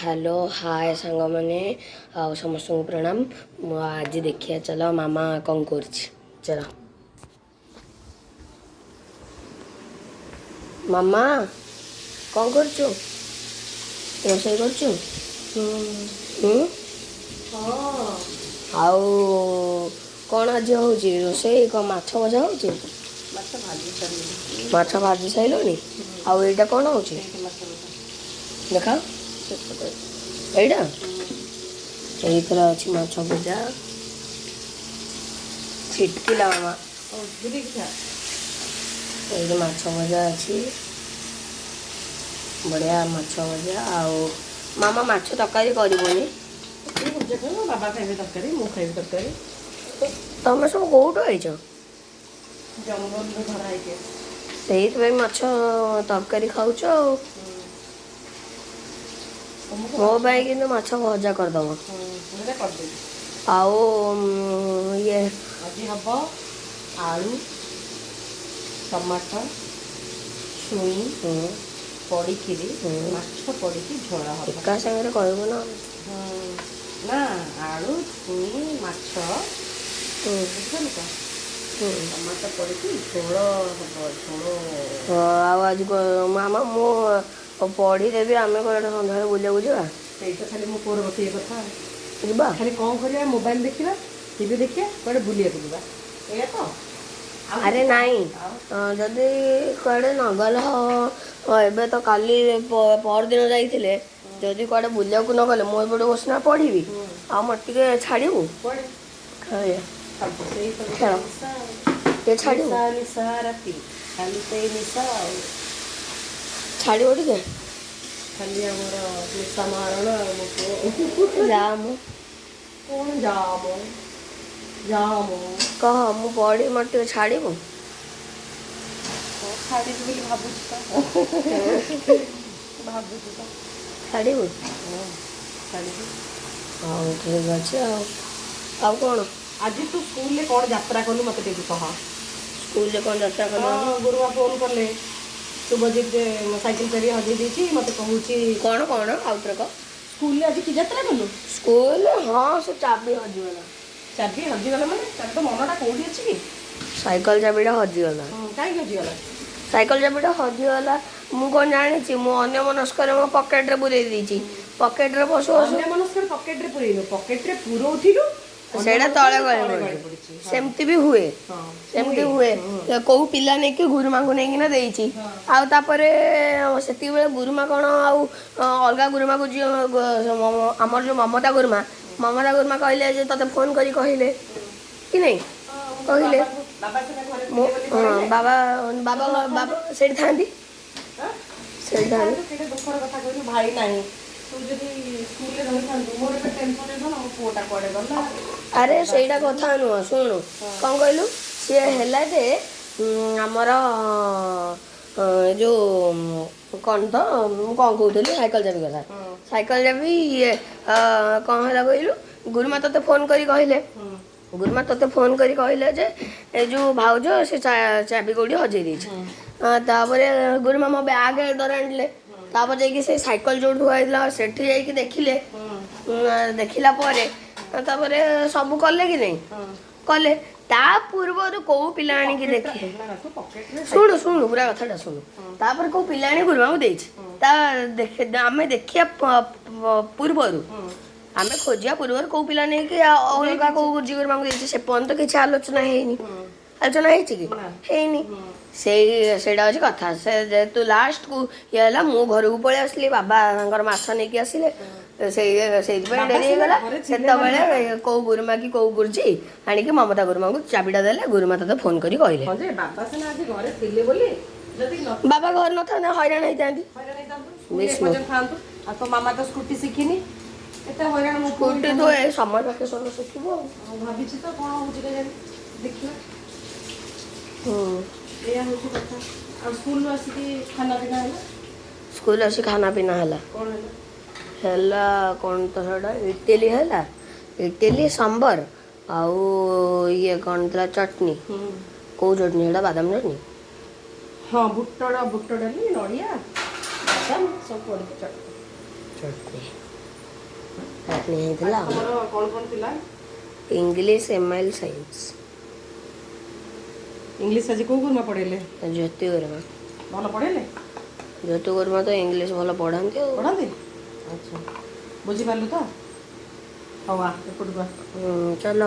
Hello hi सांग मैंने आ समस्त को प्रणाम। आज देखिए चलो मामा कौन कर चलो मामा कौन कर रोषे कर आउ कौन आज हूँ रोषे कौन माछ भजा हो माछ भाजी सारे आउ यहाँ कौन हो देखा এইটা এইଥର ଅଛି ମାଛ ଭଜା ଛିଟକିଲା ମାମା ଏଇଠି ମାଛ ଭଜା ଅଛି ବଢ଼ିଆ ମାଛ ଭଜା ଆଉ ମାମା ମାଛ ତରକାରୀ କରିବନି ବାବା ଖାଇବେ ତରକାରୀ ମୁଁ ଖାଇବି ତରକାରୀ ତମେ ସବୁ କୋଉଠୁ ଆଇଛ ଜଙ୍ଗଲରୁ ଧରା ହେଇକି ସେଇଥିପାଇଁ ମାଛ ତରକାରୀ ଖାଉଛ ଆଉ ମୋ ପାଇଁ କିନ୍ତୁ ମାଛ ଭଜା କରିଦେବ ଆଉ ଇଏ ଆଜି ହବ ଆଳୁ ଟମାଟୋ ଛୁଇଁ ପଡ଼ିକିରି ମାଛ ପଡ଼ିକି ଝୋଳ ହବ ଏକା ସାଙ୍ଗରେ କହିବ ନା ନା ଆଳୁ ଛୁଇଁ ମାଛ ବୁଝିଲୁ ତ ଟମାଟୋ ପଡ଼ିକି ଝୋଳ ହବ ଝୋଳ ଆଉ ଆଜି ମାମା ମୁଁ ପଢ଼ିଦେବି ଆମେ କୁଆଡ଼େ ସନ୍ଧ୍ୟାବେଳେ ବୁଲିବାକୁ ଯିବା ସେଇଟା ଖାଲି ମୋ ପୁଅର ଗୋଟିଏ କଥା ଯିବା ଖାଲି କ'ଣ କରିବା ମୋବାଇଲ ଦେଖିବା ଟିଭି ଦେଖିବା କୁଆଡ଼େ ବୁଲିବାକୁ ଯିବା ଏଇଆ ତ ଆରେ ନାଇଁ ଯଦି କୁଆଡ଼େ ନଗଲେ ଏବେ ତ କାଲି ପରଦିନ ଯାଇଥିଲେ ଯଦି କୁଆଡ଼େ ବୁଲିବାକୁ ନ ଗଲେ ମୁଁ ଏପଟେ ବସିନା ପଢ଼ିବି ଆଉ ମୋତେ ଟିକେ ଛାଡ଼ିବୁ ଖେଳ ଟିକେ ଛାଡ଼ିବୁ ଖାଲି ସେଇ ନିଶା ଆଉ ଛାଡ଼ିବ ଟିକେ ଖାଲି ଆମର ନିଶା ମାରଣ ଆଉ ମୋ ପୁଅ ଯା ମୁଁ କ'ଣ ଯାମ କହ ମୁଁ ପଢ଼ି ମୋତେ ଟିକେ ଛାଡ଼ିବୁ ଛାଡ଼ିବି ବୋଲି ଭାବୁଛି ତ ଛାଡ଼ିବୁ ଛାଡ଼ିବି ହଉ ଠିକ୍ ଅଛି ଆଉ କ'ଣ ଆଜି ତୁ ସ୍କୁଲରେ କ'ଣ ଯାତ୍ରା କଲୁ ମୋତେ ଟିକେ କହ ସ୍କୁଲରେ କ'ଣ ଯାତ୍ରା କଲୁ ଗୁରୁମା ଫୋନ୍ କଲେ ଶୁଭଜିତ ସାଇକେଲ ଚାବି ହଜେଇ ଦେଇଛି ମୋତେ କହୁଛି କ'ଣ ଆଉଥରେ କହ ସ୍କୁଲରେ ଆଜି କି ଯାତ୍ରା କଲୁ ସ୍କୁଲରେ ହଁ ସେ ଚାବି ହଜିଗଲା ଚାବି ହଜିଗଲା ମାନେ ଚାବି ତ ମନଟା କେଉଁଠି ଅଛି କି ସାଇକେଲ ଚାବିଟା ହଜିଗଲା କାହିଁକି ହଜିଗଲା ସାଇକେଲ ଚାବିଟା ହଜିଗଲା ମୁଁ କ'ଣ ଜାଣିଛି ମୁଁ ଅନ୍ୟ ମନସ୍କରେ ମୋ ପକେଟରେ ପୁରେଇ ଦେଇଛି ପକେଟରେ ପଶୁ ଅନ୍ୟ ମନସ୍କରେ ପକେଟରେ ପୁରେଇଲୁ ପକେଟରେ ପୁରଉଥିଲୁ ସେଇଟା ତଳେ ଗଳି ପଡ଼ିଛି ସେମିତି ବି ହୁଏ ସେମିତି ହୁଏ କେଉଁ ପିଲା ନେଇକି ଗୁରୁମାଙ୍କୁ ନେଇକିନା ଦେଇଛି ଆଉ ତାପରେ ସେତିକିବେଳେ ଗୁରୁମା କ'ଣ ଆଉ ଅଲଗା ଗୁରୁମାକୁ ଆମର ଯେଉଁ ମମତା ଗୁରୁମା କହିଲେ ଯେ ତତେ ଫୋନ୍ କରି କହିଲେ କି ନାହିଁ କହିଲେ ବାବା ସେଇଠି ଥାନ୍ତି ଦୁଃଖର କଥା କହିଲୁ ଭାଇ ନାହିଁ ତୁ ଯଦି ସ୍କୁଲରେ ରହିଥାନ୍ତୁ ମୋର ଏବେ ଟେନସନ୍ ହେଇଗଲା ମୋ ପୁଅଟା କୁଆଡ଼େ ଗଲା ଆରେ ସେଇଟା କଥା ନୁହଁ ଶୁଣୁ କ'ଣ କହିଲୁ ସିଏ ହେଲା ଯେ ଆମର ଯେଉଁ କ'ଣ ତ ମୁଁ କ'ଣ କହୁଥିଲି ସାଇକେଲ ଚାବି କଥା ସାଇକେଲ ଚାବି ଇଏ କ'ଣ ହେଲା କହିଲୁ ଗୁରୁମା ତୋତେ ଫୋନ୍ କରି କହିଲେ ଯେ ଏ ଯେଉଁ ଭାଉଜ ସେ ଚାବି କେଉଁଠି ହଜେଇ ଦେଇଛି ତାପରେ ଗୁରୁମା ମୋ ବ୍ୟାଗ୍ ଧରି ଆଣିଲେ ତାପରେ ଯାଇକି ସେ ସାଇକେଲ ଯେଉଁଠୁ ହେଇଥିଲା ସେଠି ଯାଇକି ଦେଖିଲା ପରେ ତାପରେ ସବୁ କଲେ କି ନାହିଁ କଲେ ତା ପୂର୍ବରୁ କେଉଁ ପିଲା ଆଣିକି ଦେଖେ ଶୁଣୁ ପୁରା କଥାଟା ଶୁଣୁ ତାପରେ କେଉଁ ପିଲା ଆଣି ଗୁରୁମାଙ୍କୁ ଦେଇଛି ଆମେ ଦେଖିବା ପୂର୍ବରୁ ଆମେ ଖୋଜିବା ପୂର୍ବରୁ କେଉଁ ପିଲା ନେଇକି ଅଲଗା କେଉଁ ଗୁରୁଜୀ ଗୁରୁମାଙ୍କୁ ଦେଇଛି ସେ ପର୍ଯ୍ୟନ୍ତ କିଛି ଆଲୋଚନା ହେଇଛି କି ହେଇନି ସେଇଟା ହେଉଛି କଥା ସେ ଯେହେତୁ ଲାଷ୍ଟକୁ ଇଏ ହେଲା ମୁଁ ଘରକୁ ପଳେଇ ଆସିଲି ବାବା ତାଙ୍କର ମାଛ ନେଇକି ଆସିଲେ ସେଇଥିପାଇଁ ଡେରି ହେଇଗଲା ସେତେବେଳେ କେଉଁ ଗୁରୁମା କି କେଉଁ ଗୁରୁଜୀ ଆଣିକି ମମତା ଗୁରୁମାଙ୍କୁ ଚାବିଟା ଦେଲେ ଗୁରୁମା ତତେ ଫୋନ୍ କରି କହିଲେ ବାବା ଘରେ ନଥାନ୍ତେ ହଇରାଣ ହେଇଥାନ୍ତି ଆଉ ତୋ ମାମା ତ ସ୍କୁଟି ଶିଖିନି ଏତେ ହଇରାଣ ସ୍କୁଟି ତ ଏ ସମର ଭ୍ୟାକେସନ୍ରେ ଶିଖିବ ଆଉ ଭାବିଛି ତ କ'ଣ ହେଉଛି କେଜାଣି ଦେଖିବା ଏଇଆ ହେଉଛି କଥା ଆଉ ସ୍କୁଲରୁ ଆସିକି ଖାନା ପିନା ହେଲା କ'ଣ ହେଲା କ'ଣ ତ ସେଇଟା ଇଟିଲି ସମ୍ବର ଆଉ ଇଏ କ'ଣ ଥିଲା ଚଟଣି କେଉଁ ଚଟଣି ସେଇଟା ବାଦାମ ଚଟଣି ହଁ ବୁଟ ଡାଲି ନଡ଼ିଆ ବାଦାମ ସବୁ ପଡ଼ିକି ଚଟଣି ଚଟଣି ହେଇଥିଲା ତମର କ'ଣ ଥିଲା? ଇଂଲିଶ ଏମଏଲ୍ ସାଇନ୍ସ ଇଂଲିଶ ଆଜି କୋଉ ଗୁରୁମା ପଢ଼େଇଲେ? ଜ୍ୟୋତି ଗୁରୁମା। ଭଲ ପଢ଼େଇଲେ? ଜ୍ୟୋତି ଗୁରୁମା ତ ଇଂଲିଶ ଭଲ ପଢ଼ାନ୍ତି ଆଉ। ପଢ଼ାନ୍ତି? ଆଚ୍ଛା, ବୁଝିପାରିଲୁ ତ? ହଉ ଆ ଏପଟକୁ ଆ। ଚାଲ।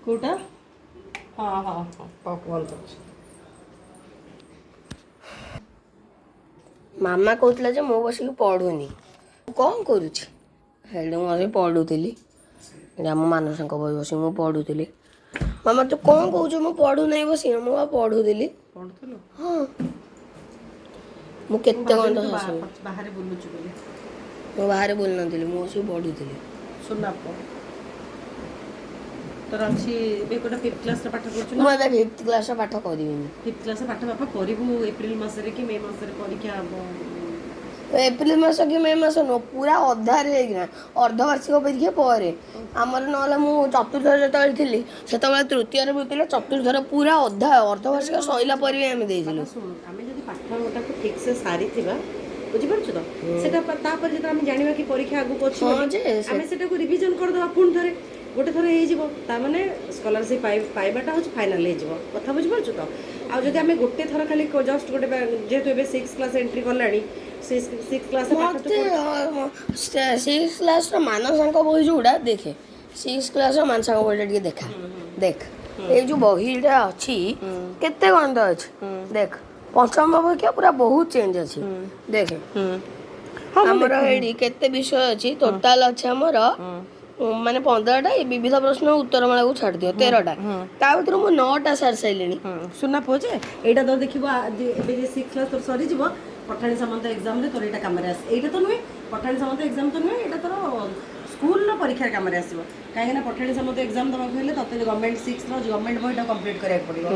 କୋଉଟା? ହଁ ହଁ ହଁ ଭଲ ଅଛି। ମାମା କହୁଥିଲା ଯେ ମୁଁ ବସିକି ପଢ଼ୁନି, କ'ଣ କରୁଛି? ହେଲେ ମୁଁ ବସିକି ପଢ଼ୁଥିଲି। ଏଇଟା ଆମ ମାନସଙ୍କ ବହି ବସିକି ମୁଁ ପଢ଼ୁଥିଲି। ମାମା ତୁ କ'ଣ କହୁଛୁ? ମୁଁ ପଢ଼ୁନାହିଁ ବସିକି, ମୁଁ ବା ପଢ଼ୁଥିଲି। ପଢ଼ୁଥିଲୁ? ହଁ, ମୁଁ କେତେ ଭାବିଲି ଘଣ୍ଟା ତୁ ହସିବି। ବାହାରେ ବୁଲୁଛୁ ବୋଲି। ମୁଁ ବାହାରେ ବୁଲୁ ନଥିଲି, ମୁଁ ବସିକି ପଢ଼ୁଥିଲି। ସୁନା ତୋର ଅଛି ଏବେ ଗୋଟେ 5th କ୍ଲାସରେ ପାଠ ପଢୁଛୁ ନା? ମୁଁ ଏବେ 5th କ୍ଲାସର ପାଠ କରିବିନି। 5th କ୍ଲାସରେ ପାଠ ବାପା କରିବୁ ଏପ୍ରିଲ ମାସରେ କି ମେ ମାସରେ ପରୀକ୍ଷା ହବ। ଏପ୍ରିଲ ମାସ କି ମେ ମାସ ନୁହଁ, ପୁରା ଅଧାରେ ହେଇକିନା ଅର୍ଦ୍ଧବାର୍ଷିକ ପରୀକ୍ଷା ପରେ। ଆମର ନହେଲେ ମୁଁ ଚତୁର୍ଥରେ ଯେତେବେଳେ ଥିଲି ସେତେବେଳେ ତୃତୀୟରେ ବୁଝିଥିଲେ, ଚତୁର୍ଥରେ ପୁରା ଅର୍ଦ୍ଧବାର୍ଷିକ ସରିଲା ପରେ ବି ଆମେ ଦେଇଥିଲୁ। ଶୁଣୁ, ଆମେ ଯଦି ପାଠଟାକୁ ଠିକ୍ସେ ସାରିଥିବା, ବୁଝିପାରୁଛୁ ତ, ସେଟା ତାପରେ ଯେତେବେଳେ ଆମେ ଜାଣିବା କି ପରୀକ୍ଷା ଆଗକୁ ଅଛି ହଁ ବୋଲି, ଯେ ଆମେ ସେଟାକୁ ରିଭିଜନ କରିଦେବା ପୁଣି ଥରେ। ଗୋଟେ ଥର ହେଇଯିବ, ତାମାନେ ସ୍କଲାରସିପ୍ ପାଇବାଟା ହେଉଛି ଫାଇନାଲ୍ ହେଇଯିବ। କଥା ବୁଝିପାରୁଛୁ ତ? ଆଉ ଯଦି ଆମେ ଗୋଟେ ଥର ଖାଲି ଜଷ୍ଟ ଗୋଟେ, ଯେହେତୁ ଏବେ 6th କ୍ଲାସ୍ ଏଣ୍ଟ୍ରି କଲାଣି, 6th କ୍ଲାସ୍ ମତେ 6th କ୍ଲାସର ମାନସାଙ୍କ ବହି ଯୋଉଟା ଦେଖେ, 6th କ୍ଲାସର ମାନସାଙ୍କ ବହିଟା ଟିକେ ଦେଖ ଏଇ ଯୋଉ ବହିଟା ଅଛି କେତେ ଗନ୍ଧ ଅଛି ଦେଖ। ପଞ୍ଚମ ଅପେକ୍ଷା ପୁରା ବହୁତ ଚେଞ୍ଜ ଅଛି। ଦେଖେ ଆମର ଏଇଠି କେତେ ବିଷୟ ଅଛି, ଟୋଟାଲ ଅଛି ଆମର ମାନେ 15ଟା, ଏ ବିବିଧ ପ୍ରଶ୍ନ ଉତ୍ତରମାଳାକୁ ଛାଡ଼ିଦିଅ 13ଟା, ତା ଭିତରୁ ମୁଁ 9ଟା ସାରି ସାରିଲିଣି। ସୁନା ପୁଅ ଯେ ଏଇଟା ତ ଦେଖିବ ଏବେ ଯେ 6th କ୍ଲାସ୍ ତୋର ସରିଯିବ, ପଠାଣି ସାମନ୍ତ ଏକ୍ଜାମ୍ରେ ତୋର ଏଇଟା କାମରେ ଆସେ। ଏଇଟା ତ ନୁହେଁ, ପଠାଣି ସାମନ୍ତ ଏକ୍ଜାମ୍ ତ ନୁହେଁ, ଏଇଟା ତୋର ସ୍କୁଲର ପରୀକ୍ଷାରେ କାମରେ ଆସିବ। କାହିଁକିନା ପଠାଣି ସାମନ୍ତ ଏକ୍ଜାମ୍ ଦେବାକୁ ହେଲେ ତୋତେ ଗଭର୍ଣ୍ଣମେଣ୍ଟ 6th ଗଭର୍ଣ୍ଣମେଣ୍ଟ ବହିଟା କମ୍ପ୍ଲିଟ୍ କରିବାକୁ ପଡ଼ିବ।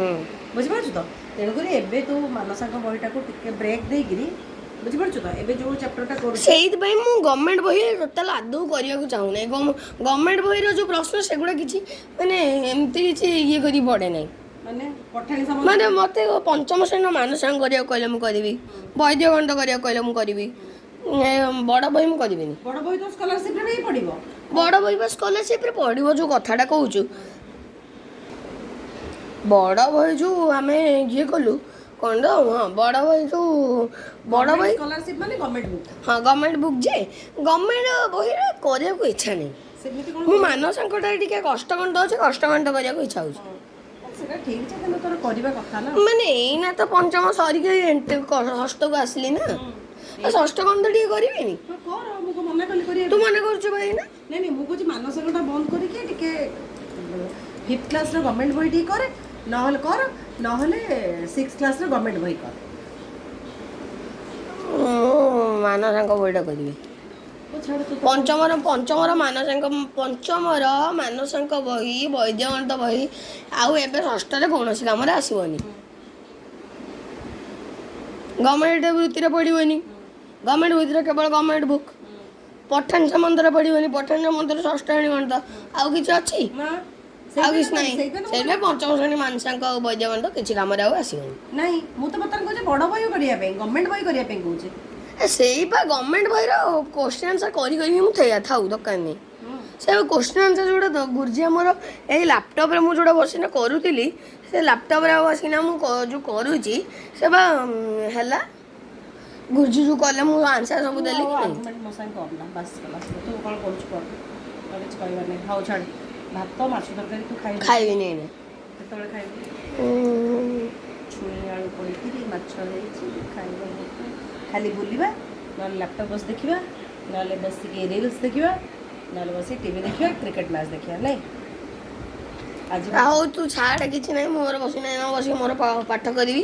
ବୁଝିପାରୁଛୁ ତ? ତେଣୁକରି ଏବେ ତୁ ମାନସାଙ୍କ ବହିଟାକୁ ଟିକେ ବ୍ରେକ୍ ଦେଇକିରି, ବୁଝିପାରୁଛୁ ତ, ଏବେ ଯେଉଁ ଚାପ୍ଟରଟା କରୁଛୁ ସେଇଥିପାଇଁ ମୁଁ ଗଭର୍ଣ୍ଣମେଣ୍ଟ ବହି ଟୋଟାଲ ଆଦୌ କରିବାକୁ ଚାହୁଁନାହିଁ। ଗଭର୍ଣ୍ଣମେଣ୍ଟ ବହିର ଯେଉଁ ପ୍ରଶ୍ନ ସେଗୁଡ଼ା କିଛି ମାନେ ଏମିତି କିଛି ଇଏ କରି ପଡ଼େ ନାହିଁ। ମାନେ ପଠାଣି ସାମନ୍ତ ମାନେ ମୋତେ ପଞ୍ଚମ ଶ୍ରେଣୀର ମାନସାଙ୍ଗ କରିବାକୁ କହିଲେ ମୁଁ କରିବି, ବୈଦିକ ଗଣିତ କରିବାକୁ କହିଲେ ମୁଁ କରିବି, ବଡ଼ ବହି ମୁଁ କରିବିନି। ବଡ଼ ବହି ତ ସ୍କଲାରସିପ୍ରେ ବି ପଡ଼ିବ। ବଡ଼ ବହି ବା ସ୍କଲାରସିପ୍ରେ ପଡ଼ିବ, ଯେଉଁ କଥାଟା କହୁଛୁ। ବଡ଼ ବହି ଯେଉଁ ଆମେ ଇଏ କଲୁ କ'ଣ ତ, ହଁ ବଡ଼ ବହି ଯେଉଁ ବଡ଼ ବହି ସ୍କଲାରସିପ୍ ମାନେ ଗଭର୍ଣ୍ଣମେଣ୍ଟ ବୁକ୍। ହଁ ଗଭର୍ଣ୍ଣମେଣ୍ଟ ବୁକ୍, ଯେ ଗଭର୍ଣ୍ଣମେଣ୍ଟ ବହିରେ କରିବାକୁ ଇଚ୍ଛା ନାହିଁ। ସେମିତି କ'ଣ ମୁଁ ମାନସାଙ୍କଟା ଟିକେ କଷ୍ଟକଣ୍ଠ ଅଛି, କଷ୍ଟକଣ୍ଠ କରିବାକୁ ଇଚ୍ଛା ହେଉଛି। ସେଟା ଠିକ୍ ଯେ, କିନ୍ତୁ ତୋର କରିବା କଥା ନା। ମାନେ ଏଇନା ତ ପଞ୍ଚମ ସରିକି ଷଷ୍ଠକୁ ଆସିଲି ନା, ଷଷ୍ଠ କଣ୍ଠ ଟିକେ କରିବିନି। କର, ମୁଁ ତ ମନା କଲି କରିବା। ତୁ ମନେ କରୁଛୁ ଭାଇ ନା? ନାଇଁ ମୁଁ କହୁଛି ମାନସାଙ୍କଟା ବନ୍ଦ କରିକି ଟିକେ 5th କ୍ଲାସ୍ର ଗଭର୍ଣ୍ଣମେଣ୍ଟ ବହି ଟିକେ କରେ, ନହେଲେ 6th କ୍ଲାସ୍ର ଗଭର୍ଣ୍ଣମେଣ୍ଟ ବହି କର। ମୁଁ ମାନସାଙ୍କ ବହିଟା କରିବି। ପଞ୍ଚମର ମାନସାଙ୍କ ବହି, ବୈଦିକ ଗଣିତ ବହି ଆଉ ଏବେ ଷଷ୍ଠରେ କୌଣସି କାମରେ ଆସିବନି। ଗଭର୍ଣ୍ଣମେଣ୍ଟ ବୃତ୍ତିରେ ପଡ଼ିବନି, ଗଭର୍ଣ୍ଣମେଣ୍ଟ ବୃତ୍ତିରେ କେବଳ ଗଭର୍ଣ୍ଣମେଣ୍ଟ ବୁକ୍। ପଠାଣି ସାମନ୍ତରେ ପଡ଼ିବନି, ପଠାଣି ସାମନ୍ତରେ ଷଷ୍ଠ ଶ୍ରେଣୀ ଗଣିତ, ଆଉ କିଛି ଅଛି? ଆଉ କିଛି ନାହିଁ। ସେଇଥିପାଇଁ ପଞ୍ଚମ ଶ୍ରେଣୀ ମାନସାଙ୍କ ଆଉ ବୈଦିକ ଗଣିତ କିଛି କାମରେ ଆଉ ଆସିବନି। ନାଇଁ, ମୁଁ ତ ବର୍ତ୍ତମାନ କହୁଛି ବଡ଼ ବହି କରିବା ପାଇଁ, ଗଭର୍ଣ୍ଣମେଣ୍ଟ ବହି କରିବା ପାଇଁ କହୁଛି। ସେଇ ବା ଗଭର୍ଣ୍ଣମେଣ୍ଟ ବହିର କୋଶ୍ଚିନ୍ ଆନ୍ସର କରି ମୁଁ ଥାଉ ଦରକାର ନାହିଁ। ସେ କୋଶ୍ଚିନ୍ ଆନ୍ସର ଯେଉଁଟା ଗୁରୁଜୀ ଆମର ଏଇ ଲାପଟପ୍ରେ ମୁଁ ଯେଉଁଟା ବସିନା କରୁଥିଲି, ସେ ଲାପଟପ୍ରେ ଆଉ ବସିକିନା ମୁଁ ଯେଉଁ କରୁଛି ସେ ବା ହେଲା। ଗୁରୁଜୀ ଯେଉଁ କଲେ ମୁଁ ଆନ୍ସର ସବୁ ଦେଲି କି ନାହିଁ। ମୋ ସାଙ୍ଗେ କରନା, ବାସ୍ ତୁ କ'ଣ କରୁଛୁ କର, କିଛି କହିବାର ନାହିଁ। ହଉ ଛାଡ଼, ଭାତ ମାଛ ତରକାରୀ ତୁ ଖାଇବିନି ଏଇନେ। କେତେବେଳେ ଖାଇବୁ? ଛୁଇଁ ଆଳୁ ପଡ଼ିକିରି ମାଛ ହେଇଛି, ଖାଇବା ଖାଲି ବୁଲିବା, ନହେଲେ ଲାପଟପ୍ ବସି ଦେଖିବା, ନହେଲେ ବସିକି ରିଲ୍ସ ଦେଖିବା, ନହେଲେ ବସିକି ଟିଭି ଦେଖିବା, କ୍ରିକେଟ୍ ମ୍ୟାଚ୍ ଦେଖିବା। ନାଇଁ ଆଜି ହଉ ତୁ ଛାଡ଼, କିଛି ନାହିଁ। ମୋର ବସିକି ମୋର ପାଠ କରିବି,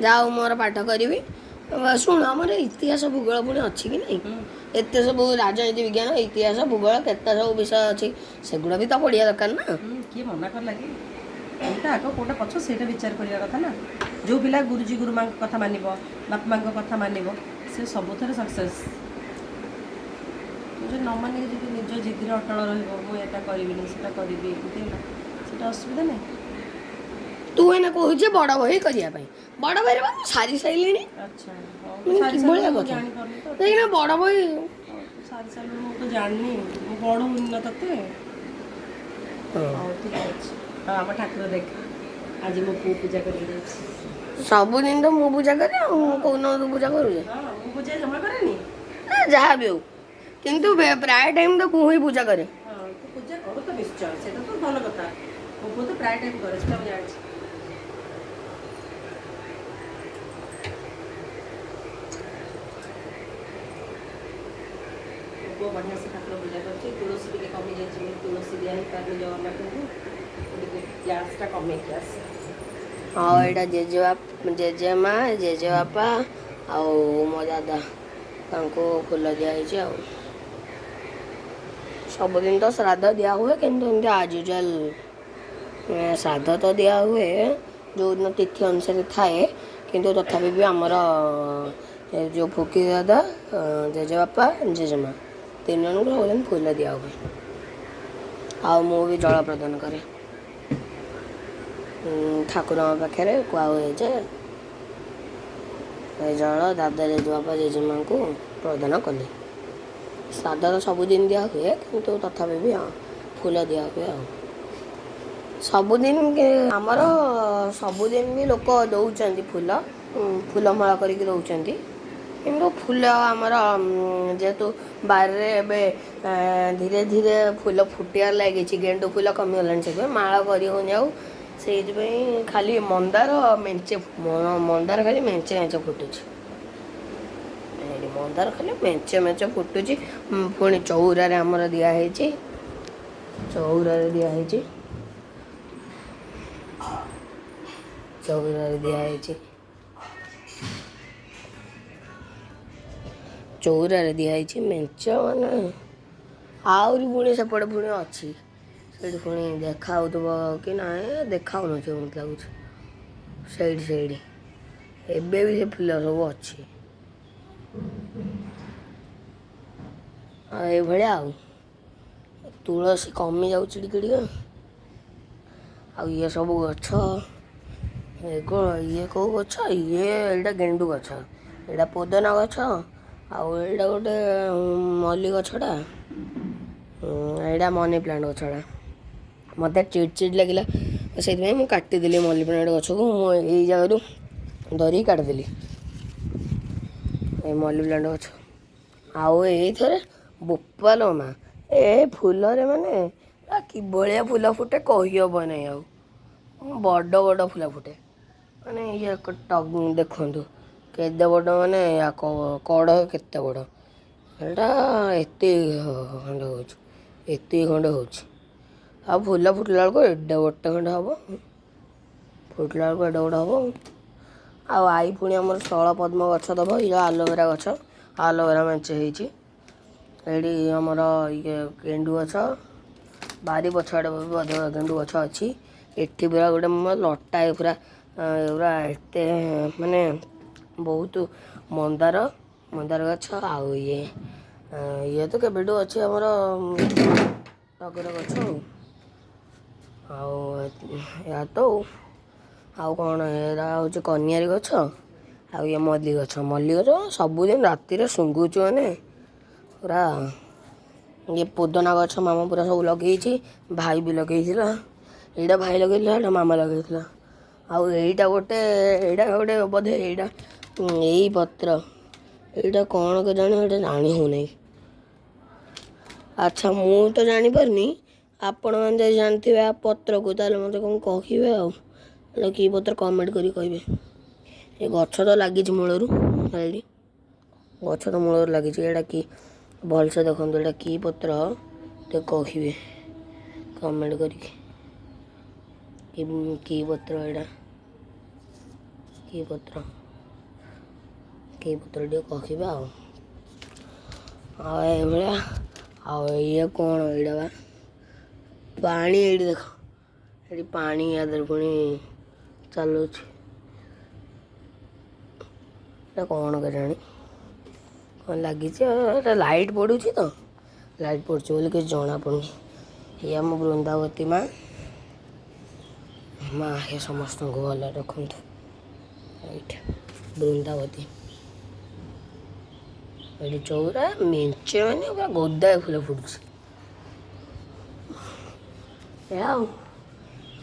ଯାହା ହଉ ମୋର ପାଠ କରିବି। ଶୁଣ, ଆମର ଇତିହାସ ଭୂଗୋଳ ପୁଣି ଅଛି କି ନାହିଁ? ଏତେ ସବୁ ରାଜନୀତି ବିଜ୍ଞାନ, ଇତିହାସ, ଭୂଗୋଳ କେତେ ସବୁ ବିଷୟ ଅଛି, ସେଗୁଡ଼ା ବି ତ ପଢ଼ିବା ଦରକାର ନା। କିଏ ମନା କଲା କି? କୋଉଟା ଆଗ କୋଉଟା ପଛ ସେଇଟା ବିଚାର କରିବା କଥା ନା। ଯେଉଁ ପିଲା ଗୁରୁଜୀ ଗୁରୁମାଙ୍କ କଥା ମାନିବ, ବାପା ମାଙ୍କ କଥା ମାନିବ, ସେ ସବୁଥିରେ ସକ୍ସେସ୍। ଯଦି ନ ମାନିକି ଯଦି ନିଜ ଜିଦିରେ ଅଟଳ ରହିବ, ମୁଁ ଏଇଟା କରିବିନି ସେଟା କରିବି, ଏମିତି ହେଲା, ସେଇଟା ଅସୁବିଧା ନାହିଁ। ତୁ ଏଇନା କହୁଛେ ବଡ଼ ବହି କରିବା ପାଇଁ ବଡ଼ ବହିରେ ବା ମୁଁ ସାରି ସାରିଲିଣି। ଆଚ୍ଛା କିଭଳିଆ କଥା ଜାଣିପାରୁନି ତ ଏଇନା ବଡ଼ ବହି ସାରି ସାରିଲୁଣି ମୁଁ ତ ଜାଣିନି ମୁଁ ପଢ଼ଉନି ନା ତତେ। ହଁ ହଉ ଠିକ୍ ଅଛି। ହଁ ଆମ ଠାକୁର ଦେଖ ଆଜି ମୋ ପୁଅ ପୂଜା କରିକି ଯାଇଛି। ସବୁଦିନ ତ ମୁଁ ପୂଜା କରେ ଆଉ କୋଉଦିନ ତୁ ପୂଜା କରୁଛେ ହଁ ମୁଁ ପୂଜା ଜମା କରେନି। ଯାହା ବି ହଉ କିନ୍ତୁ ପ୍ରାୟ ଟାଇମ୍ ତ ମୁଁ ହିଁ ପୂଜା କରେ। ହଁ ତୁ ପୂଜା କରୁ ତ ନିଶ୍ଚୟ ସେଇଟା ତ ଭଲ କଥା। ମୋ ପୁଅ ତ ପ୍ରାୟ ଟାଇମ୍ କରେ ସେଟା ମୁଁ ଜାଣିଛି। ମୋ ପୁଅ ବଢ଼ିଆ ସେ ଠାକୁର ପୂଜା କରୁଛି। ତୁଳସୀ ଟିକେ କମିଯାଇଛି ବୋଲି ତୁଳସୀ ଦିଆ ହେଇପାରୁନି ଜଗନ୍ନାଥଙ୍କୁ। ଟିକେ ଗ୍ୟାସ୍ଟା କମେଇକି ଆସେ। ଆଉ ଏଇଟା ଜେଜେମା ଜେଜେବାପା ଆଉ ମୋ ଦାଦା ତାଙ୍କୁ ଫୁଲ ଦିଆହେଇଛି ଆଉ। ସବୁଦିନ ତ ଶ୍ରାଦ୍ଧ ଦିଆ ହୁଏ କିନ୍ତୁ ଏମିତି ଆଜ୍ ୟୁଜୁଆଲ୍ ଶ୍ରାଦ୍ଧ ତ ଦିଆ ହୁଏ ଯେଉଁଦିନ ତିଥି ଅନୁସାରେ ଥାଏ କିନ୍ତୁ ତଥାପି ବି ଆମର ଯେଉଁ ଫୁକି ଦାଦା ଜେଜେବାପା ଜେଜେମା ତିନି ଜଣଙ୍କୁ ସବୁଦିନ ଫୁଲ ଦିଆ ହୁଏ। ଆଉ ମୁଁ ବି ଜଳ ପ୍ରଦାନ କରେ ଠାକୁରଙ୍କ ପାଖରେ କୁହା ହୁଏ ଯେ ଏ ଜଳ ଦାଦା ଜେଜେବାପା ଜେଜେମାଙ୍କୁ ପ୍ରଦାନ କଲେ। ଶ୍ରାଦ୍ଧ ତ ସବୁଦିନ ଦିଆ ହୁଏ କିନ୍ତୁ ତଥାପି ବି ଫୁଲ ଦିଆ ହୁଏ ଆଉ। ସବୁଦିନ ଆମର ସବୁଦିନ ବି ଲୋକ ଦଉଛନ୍ତି ଫୁଲମାଳ କରିକି ଦଉଛନ୍ତି କିନ୍ତୁ ଫୁଲ ଆମର ଯେହେତୁ ବାରିରେ ଏବେ ଧୀରେ ଧୀରେ ଫୁଲ ଫୁଟିବାର ଲାଗିଛି ଗେଣ୍ଡୁ ଫୁଲ କମିଗଲାଣି ସେଥିପାଇଁ ମାଳ କରି ହେଉନି ଆଉ। ସେଇଥିପାଇଁ ଖାଲି ମନ୍ଦାର ଖାଲି ମେଞ୍ଚେ ମେଞ୍ଚେ ଫୁଟୁଛି। ଏଠି ମନ୍ଦାର ଖାଲି ମେଞ୍ଚେ ମେଞ୍ଚେ ଫୁଟୁଛି। ପୁଣି ଚଉରାରେ ଆମର ଦିଆହେଇଛି ଚଉରାରେ ଦିଆହେଇଛି ମେଞ୍ଚ ମାନେ ଆହୁରି ପୁଣି ସେପଟେ ପୁଣି ଅଛି ସେଇଠି ପୁଣି ଦେଖା ହେଉଥିବ କି ନାହିଁ ଦେଖାହେଉନଥିବ ମୋତେ ଲାଗୁଛି ସେଇଠି ଏବେ ବି ସେ ଫୁଲ ସବୁ ଅଛି। ଆଉ ଏଇଭଳିଆ ଆଉ ତୁଳସୀ କମି ଯାଉଛି ଟିକେ ଟିକେ। ଆଉ ଇଏ ସବୁ ଗଛ ଇଏ କେଉଁ ଗଛ ଏଇଟା ଗେଣ୍ଡୁ ଗଛ ଏଇଟା ପୋଦନା ଗଛ ଆଉ ଏଇଟା ଗୋଟେ ମଲ୍ଲି ଗଛଟା ଏଇଟା ମନି ପ୍ଲାଣ୍ଟ ଗଛଟା। ମୋତେ ଚିଡ଼ ଲାଗିଲା ସେଇଥିପାଇଁ ମୁଁ କାଟିଦେଲି ମଲ୍ଲି ପ୍ଲାଣ୍ଟ ଗଛକୁ। ମୁଁ ଏଇ ଜାଗାରୁ ଧରିକି କାଟିଦେଲି ଏ ମଲ୍ଲି ପ୍ଲାଣ୍ଟ ଗଛ। ଆଉ ଏଇଥିରେ ବୋପାଲୋ ମା ଏ ଫୁଲରେ ମାନେ କିଭଳିଆ ଫୁଲ ଫୁଟେ କହିହେବ ନାହିଁ ଆଉ। ବଡ଼ ବଡ଼ ଫୁଲ ଫୁଟେ ମାନେ ଇଏ ଦେଖନ୍ତୁ କେତେ ବଡ଼ ମାନେ କଢ଼ କେତେ ବଡ଼ ଏଇଟା ଏତିକି ଖଣ୍ଡେ ହେଉଛି ଆଉ ଫୁଲ ଫୁଟିଲା ବେଳକୁ ଏଡ଼େ ଗୋଟେ ଖଣ୍ଡେ ହେବ ଆଉ ଆଈ ପୁଣି ଆମର ସ୍ଥଳ ପଦ୍ମ ଗଛ ଦେବ। ଇଏ ଆଲୋଭେରା ଗଛ ଆଲୋଭେରା ମେଞ୍ଚେ ହେଇଛି। ଏଇଠି ଆମର ଇଏ ଗେଣ୍ଡୁ ଗଛ ବାରି ପଛଆଡ଼େ ଗେଣ୍ଡୁ ଗଛ ଅଛି। ଏଠି ପୁରା ଗୋଟେ ଲଟାଏ ପୁରା ଏତେ ମାନେ ବହୁତ ମନ୍ଦାର ଗଛ ଆଉ ଇଏ ତ କେବେଠୁ ଅଛି ଆମର ଟଗର ଗଛ ଆଉ ଏହା ତ ଆଉ କ'ଣ ଏରା ହେଉଛି କନିଆରୀ ଗଛ ଆଉ ଇଏ ମଲ୍ଲି ଗଛ ସବୁଦିନ ରାତିରେ ଶୁଙ୍ଘୁଛୁ ମାନେ ପୁରା। ଇଏ ପୋଦନା ଗଛ ମାମା ପୁରା ସବୁ ଲଗେଇଛି। ଭାଇ ବି ଲଗେଇଥିଲା ଏଇଟା ଭାଇ ଲଗେଇଥିଲା ଏଇଟା ମାମା ଲଗେଇଥିଲା। ଆଉ ଏଇଟା ଗୋଟେ ବୋଧେ ଏଇ ପତ୍ର ଏଇଟା କ'ଣ କେଜାଣି ଏଇଟା ଜାଣି ହେଉନାହିଁ। ଆଚ୍ଛା ମୁଁ ତ ଜାଣିପାରୁନି ଆପଣମାନେ ଯଦି ଜାଣିଥିବେ ଆ ପତ୍ରକୁ ତାହେଲେ ମୋତେ କ'ଣ କହିବେ ଆଉ ଏଇଟା କି ପତ୍ର କମେଣ୍ଟ କରି କହିବେ। ଏ ଗଛ ତ ଲାଗିଛି ମୂଳରୁ ଏଇଠି ଗଛ ତ ମୂଳରୁ ଲାଗିଛି। ଏଇଟା କି ଭଲସେ ଦେଖନ୍ତୁ ଏଇଟା କି ପତ୍ର ଟିକେ କହିବେ କମେଣ୍ଟ କରିକି କି ପତ୍ର ଏଇଟା କି ପତ୍ର ଟିକେ କହିବେ ଆଉ ଏଇଭଳିଆ। ଆଉ ଇଏ କ'ଣ ଏଇଟା ବା ପାଣି ଏଇଠି ଦେଖ ଏଇଠି ପାଣି ୟା ଦେହରେ ପୁଣି ଚାଲୁଛି ଏଇଟା କ'ଣ କେଜାଣି କ'ଣ ଲାଗିଛି ଏଇଟା ଲାଇଟ୍ ପଡ଼ୁଛି ତ ଲାଇଟ୍ ପଡ଼ୁଛି ବୋଲି କିଛି ଜଣାପଡ଼ୁନି। ଇଏ ଆମ ବୃନ୍ଦାବତୀ ମା माँ हे समस्त को भल रखु ये बृंदावती ये चौरा मेचे मैंने पूरा गोदाए फुल फुटुଛି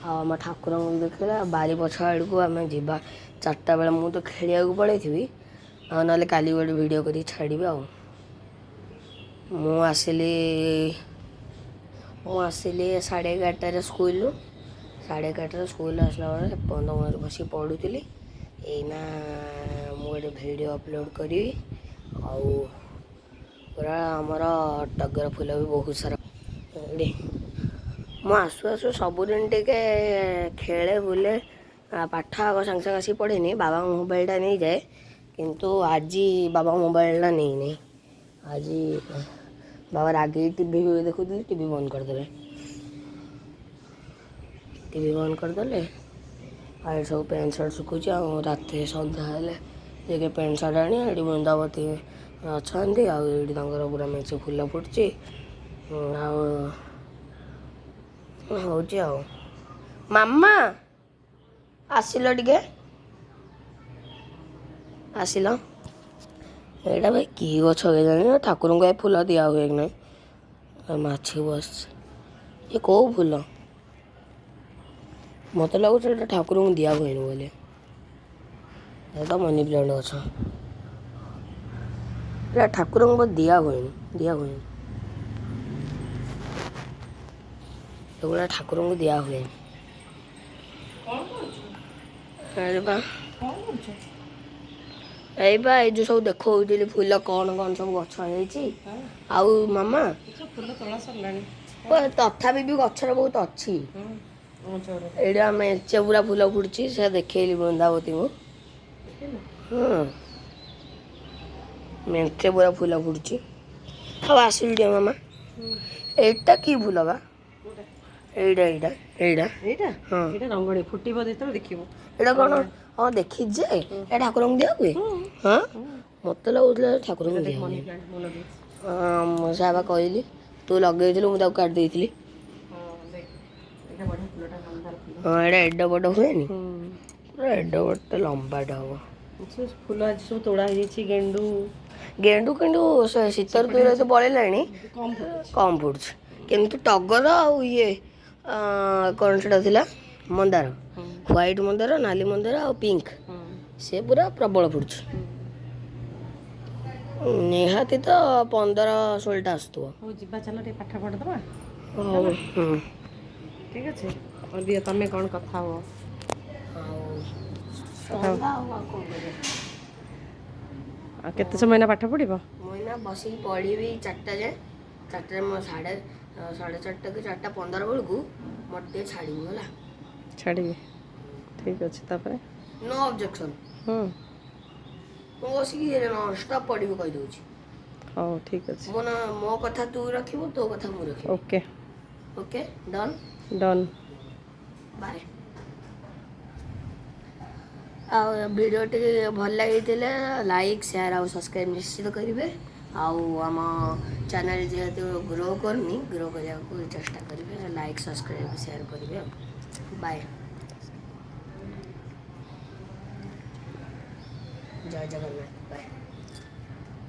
आम ठाकुर देखला बारी पछ आड़क आम जा 4टा बेले मुझे तो खेलिया पड़े थी ना काली गोटे वीडियो कर छाड़ी मुझे 11:30 स्कूल 11:30 स्कूल आसला बेले 15 मिनट बस पढ़ुली एना मुझे वीडियो अपलोड करी पूरा आमर टगर फुल भी बहुत सारा मु आसु आसु सबुदिन टिके खेले बुले पाठ आग सांगे सांगे आसी पढ़ेनि बाबा मोबाइलटा नहीं जाए किंतु आज बाबा मोबाइलटा नहीं नहीं आज बाबा रागे टीवी देखुली टीवी बंद करदे टीवी बंद करदे आए सब पैंट सार्ट सुखुची रात सन्ध्या हेले पैंट सार्ट आनी ये बृंदावती अच्छा आड़ी पूरा मेचे फुल फुटची हूँ मामा आसिल टिके आसिल एटा भाई कि गछ के ठाकुर को फुल दिया हुए कि ना माछी बस ये कौ फुल मत लगुच ठाकुर को दिया हुए बोले तो मनी प्लांट गछ ठाकुर को दिया हुए ठाकुर को दिया हुए अरे बा ये जो सब देखो फूल कौन कौन सब गई आउ मामा तथापि भी गचर बहुत अच्छी ये मेचे पूरा फूल फुटची से देखली बृंदावती को मेचे पूरा फूल फुटची अब आसिल टे मामा एटा कि फूल बा एटा एटा एटा एटा हाँ एटा रंगणी फुटिबो देतो देखिबो एटा कोन हाँ देखी जे ए ठाकुर को दिया हुए हाँ मत लगुला ठाकुर को दिया हुए हाँ मुझे कहली तू लगे मुझे काट देती हाँ एटा एडा बड़ हुए नी पूरा एडा बड़ लंबाटा हम फुल आज सब तोड़ा गेंडू गेंडू केंडू शीत ऋतु तो पड़े कम फुटछ किंतु टगर आउ ये कौन से मंदार व्हाइट मंदार नाली मंदार आ पिंक से पूरा प्रबल फुटछ निहाती तो 15-16टा आसुव जीवा चल पाठ पढ़ दबा ठीक अच्छे और दिया तमें कौन कथा हो केते समय ना पाठ पढ़िबो मुझे बस पढ़ी 4टा जाए 4टा मो 4:30 कि 4:15 बेलू मत छाड़ी गला छाड़ी ठीक अच्छे तापर नो ऑब्जेक्शन बस नॉन स्टॉप पढ़ी कहीदे हाँ ठीक अच्छे मो कथा तू रखिबो तो कथा मु रखिबो okay okay done done bye video टी भल लगी लाइक शेयर आउ सब्सक्राइब निश्चित करेंगे आम चैनल जेहेतु ग्रो करनी ग्रो करने को चेष्टा करेंगे लाइक सब्सक्राइब शेयर करेंगे बाय जय जगन्नाथ बाय।